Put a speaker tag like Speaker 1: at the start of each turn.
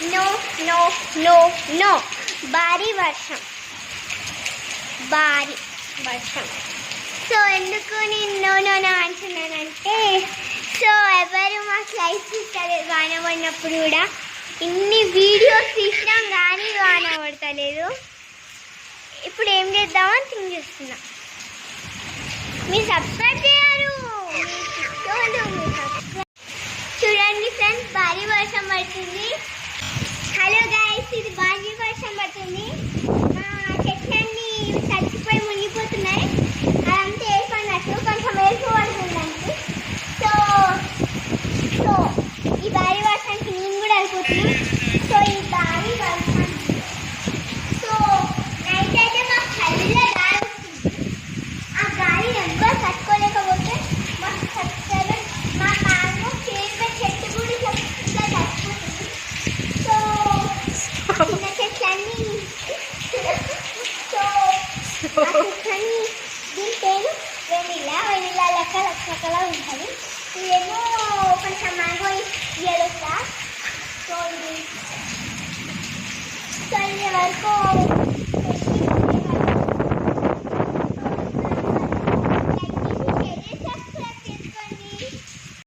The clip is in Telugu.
Speaker 1: No no no no. భారీ వర్షం, భారీ వర్షం. సో ఎందుకు నేను నో నో నో అంటున్నానంటే, సో ఎవరు మాకు లైఫ్ ఇస్తలేదు వాన పడినప్పుడు కూడా. ఇన్ని వీడియోస్ తీసినాం కానీ వాన పడతలేదు. ఇప్పుడు ఏం చేద్దామని థింక్ చేస్తున్నా. మీరు సబ్స్క్రైబ్ చేయరు, చూడండి ఫ్రెండ్స్, భారీ వర్షం పడుతుంది. హలో గైస్, ఇది భారీ వర్షం పడుతుంది. చెట్లన్నీ చచ్చిపోయి మునిగిపోతున్నాయి. అదంతా ఏర్పడినట్టు కొంచెం ఏర్పు పడుతుందండి. సో సో ఈ భారీ వర్షానికి నేను కూడా వెళ్ళిపోతున్నాను. సో ఈ భారీ వర్షం, సో నైట్ అయితే మాకు చల్లగా గాలి వస్తుంది. ఆ గాలి ఎవ్వరు తట్టుకోలేకపోతే మాకు చక్కగా మా మ్యాంగో చెట్టు కూడా ఇట్లా చచ్చిపోతుంది. సో చిన్న చెట్లన్నీ, సో ఆ చెట్లన్నీ, దీని పేరు వెనిలా లెక్కల ఉంటుంది. ఇదేమో కొంచెం మ్యాంగో ఇయర్. సో ఇది వరకు